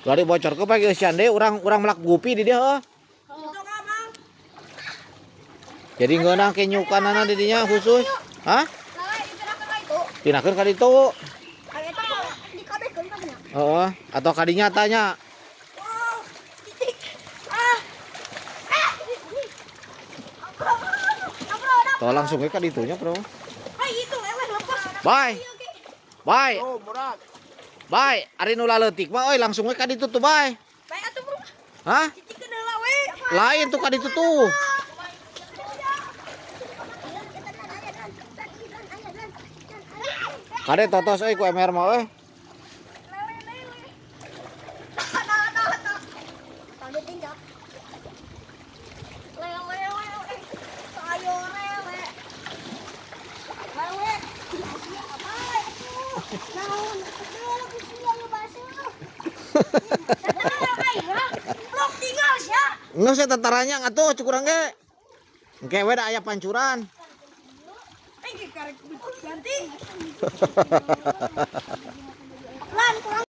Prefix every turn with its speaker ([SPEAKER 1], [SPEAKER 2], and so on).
[SPEAKER 1] Gari bocor ke pagi sian deh urang melak gupi di dia heuh. Jadi ngeunang kenyukanana di dinya khusus. Hah? Pinakeun ka ditu. Heeh, atau kadinya tanya. Tuh langsung ke ditunya, Bro. Bye. Bye.
[SPEAKER 2] Oh, murah.
[SPEAKER 1] Bye, ari nu laleutik mah euy langsung we ka ditu tuh, bye.
[SPEAKER 3] Bae atuh, Bro.
[SPEAKER 1] Hah?
[SPEAKER 3] Cicikeun heula we.
[SPEAKER 1] Lain tuh ka ditu tuh. Kade totos euy ku MR mah euy. Enggak saya tentaranya ngatuh cukurang ge. Engke we da aya pancuran.
[SPEAKER 3] Ganti.